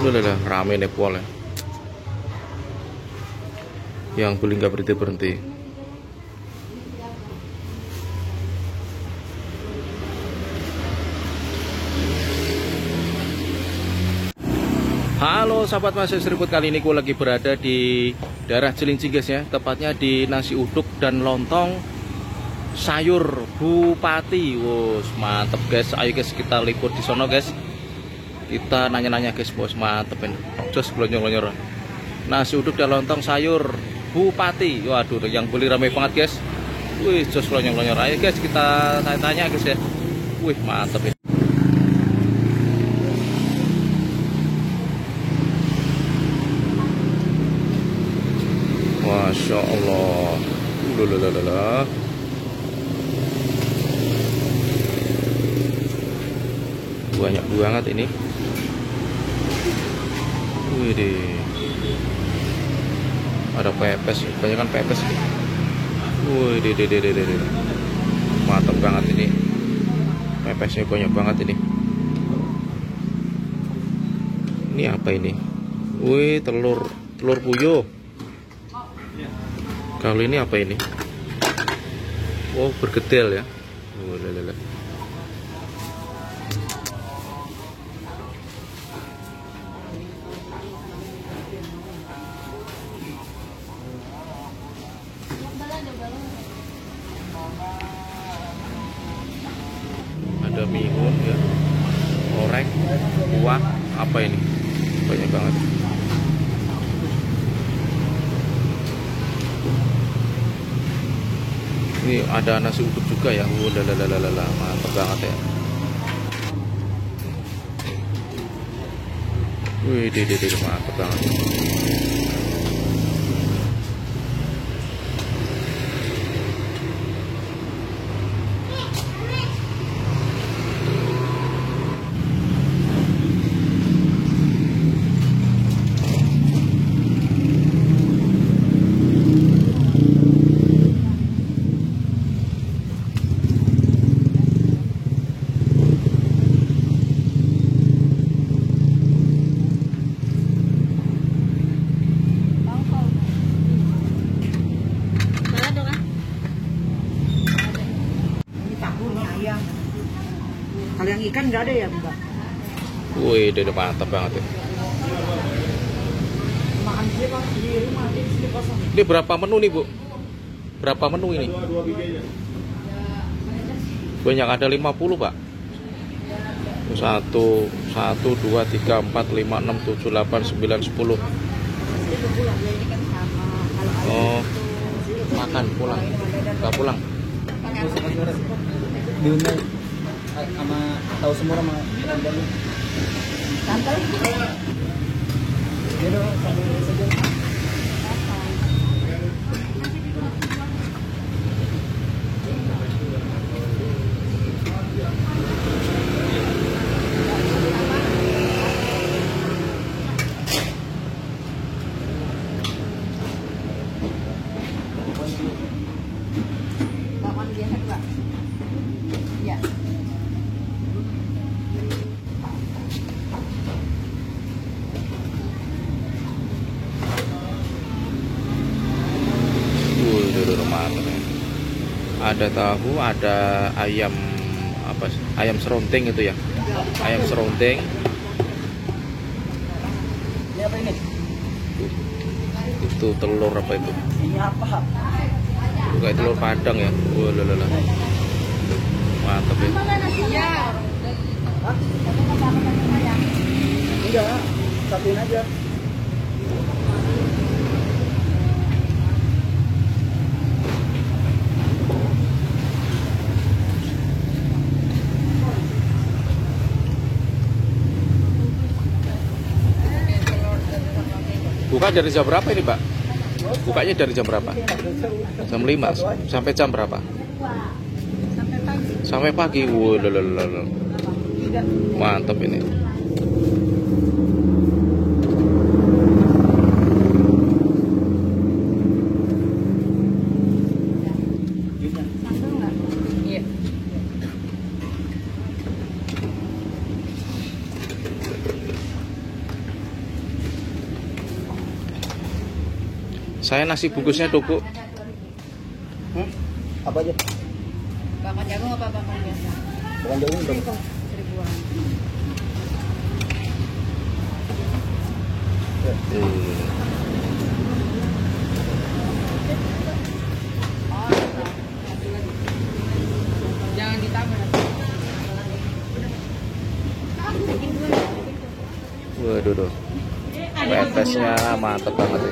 Udah rame nih pol ya. Yang beli nggak berhenti. Halo sahabat Mas Seriput, kali ini gue lagi berada di daerah Cilincing guys ya, tepatnya di nasi uduk dan lontong sayur Bupati. Wos mantep guys, ayo guys kita liput di sono guys. Kita nanya-nanya guys, bos mantepin. Jos glonyor-glonyor. Nasi uduk dan lontong sayur Bupati. Waduh, yang beli ramai banget guys. Wih, jos glonyor-glonyor. Ayo guys kita tanya guys ya. Wih mantep ya. Masya Allah, banyak banget ini. Wih deh, ada pepes, banyak kan pepes. Wih deh, mantap banget ini. Pepesnya banyak banget ini. Ini apa ini? Wih, telur puyuh. Kalau ini apa ini? Wow, bergedel ya. Oh, lele. Ada mihun ya, orek, kuah, apa ini? Banyak banget. Ini ada nasi uduk juga ya. Mantap banget ya. Wih, mantap banget. Kalau yang ikan nggak ada ya, Mbak? Wih, udah mantap banget ya. Makan di rumah, di sini kosong. Ini berapa menu nih, Bu? Berapa menu ini? Banyak, ada 50, Pak. 1, 2, 3, 4, 5, 6, 7, 8, 9, 10. Oh, makan pulang. Nggak pulang. Diundang sama tahu semua sama Danu. Santai. Dia dong sambil saja. Bakwan biasa, Pak. Ya. Mantap ya. Ada tahu, ada ayam apa sih? Ayam serundeng itu ya. Ayam serundeng. Ini apa ini? Itu telur apa itu? Ini apa? Kayak telur padang ya. Wah, mantap ya. Enggak, satuin aja. Buka dari jam berapa ini, Pak? Bukanya dari jam berapa? Jam 5 sampai jam berapa? Sampai pagi. Wah, mantap ini. Saya nasi bungkusnya tuku. Apa aja? Bakar jagung apa bakar biasa? Bukan jagung berapa? 1000-an. Jangan ditambah. Waduh, tuh. Pepesnya mantep banget ya.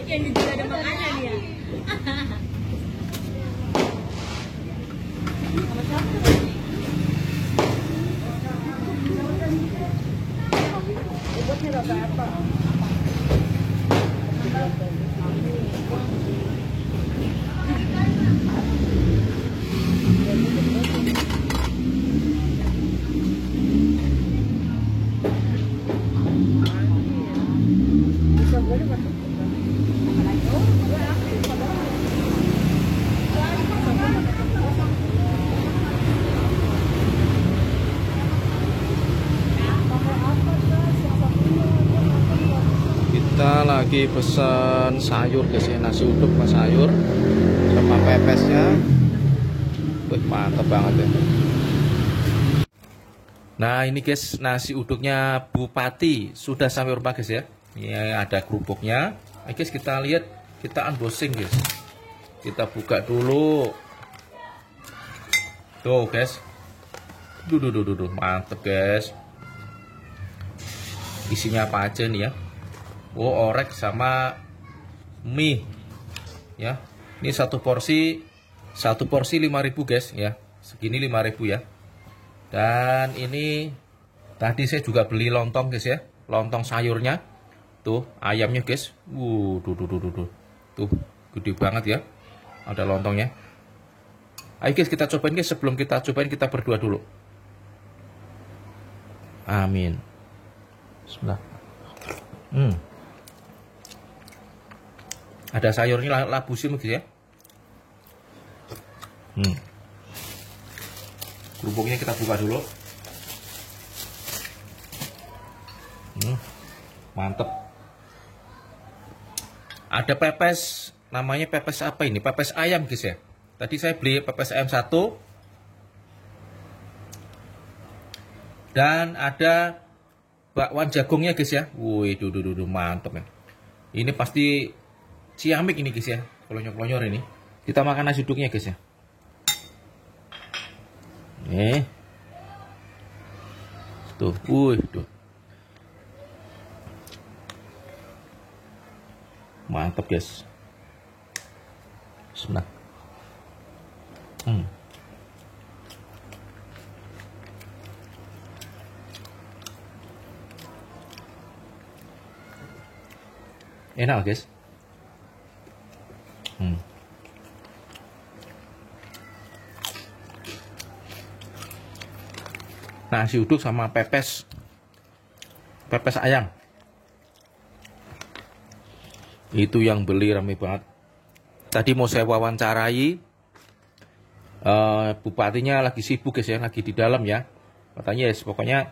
Yang di juga ada makannya dia. Kita lagi pesan sayur guys ya, nasi uduk sama sayur sama pepesnya. Wih, mantep banget ya. Nah ini guys, nasi uduknya Bupati sudah sampai rumah guys ya. Ini ada kerupuknya. Oke guys, kita lihat, kita unboxing guys. Kita buka dulu. Tuh guys. Duh, mantep guys. Isinya apa aja nih ya? Oh, orek sama mie ya. Ini satu porsi 5.000 guys ya. Segini 5.000 ya. Dan ini tadi saya juga beli lontong guys ya. Lontong sayurnya. Tuh, ayamnya guys. Tuh. Tuh, gede banget ya. Ada lontongnya. Ayo guys, kita cobain guys. Sebelum kita cobain, kita berdua dulu. Amin. Bismillah. Ada sayurnya labusin gitu ya. Kerupuknya kita buka dulu. Mantep. Ada pepes, namanya pepes apa ini? Pepes ayam guys ya. Tadi saya beli pepes ayam 1. Dan ada bakwan jagungnya guys ya. Wih, duh, mantep ya. Ini pasti ciamik ini guys ya, kolonyor-kolonyor ini. Kita makan nasi uduknya guys ya. Nih. Tuh, tuh. Mantap guys. Bismillah. Enak guys. Nasi uduk sama pepes ayam. Itu yang beli rame banget. Tadi mau saya wawancarai, bupatinya lagi sibuk guys ya, lagi di dalam ya. Katanya ya, pokoknya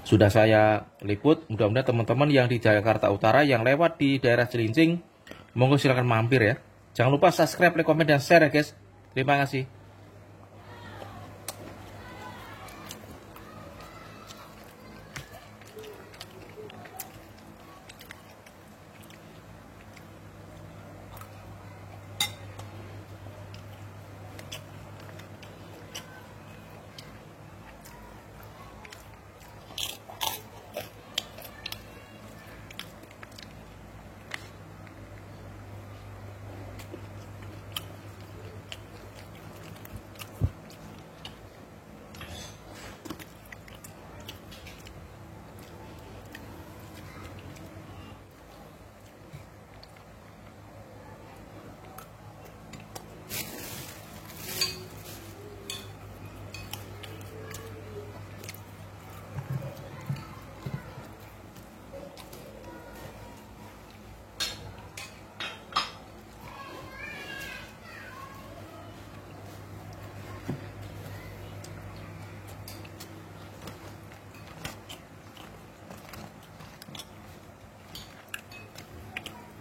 sudah saya liput. Mudah-mudahan teman-teman yang di Jakarta Utara yang lewat di daerah Cilincing, monggo silakan mampir ya. Jangan lupa subscribe, like, komen, dan share ya guys. Terima kasih.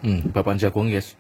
Bapak jagung guys.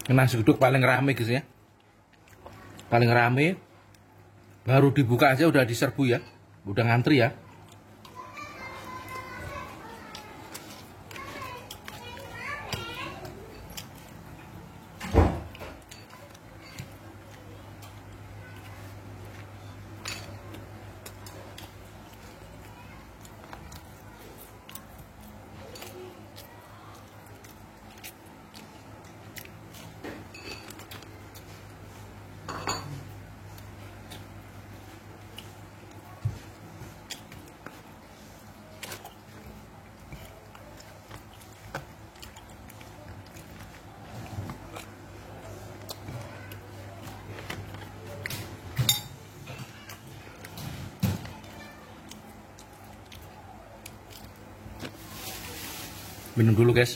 Nasi uduk paling rame guys ya. Paling rame. Baru dibuka aja udah diserbu ya. Udah ngantri ya. Minum dulu guys.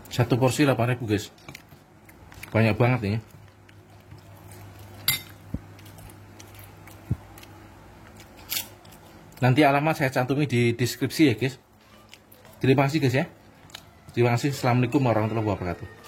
Satu porsi 8.000 guys. Banyak banget ini. Nanti alamat saya cantumi di deskripsi ya guys. Terima kasih guys ya. Terima kasih. Assalamualaikum warahmatullahi wabarakatuh.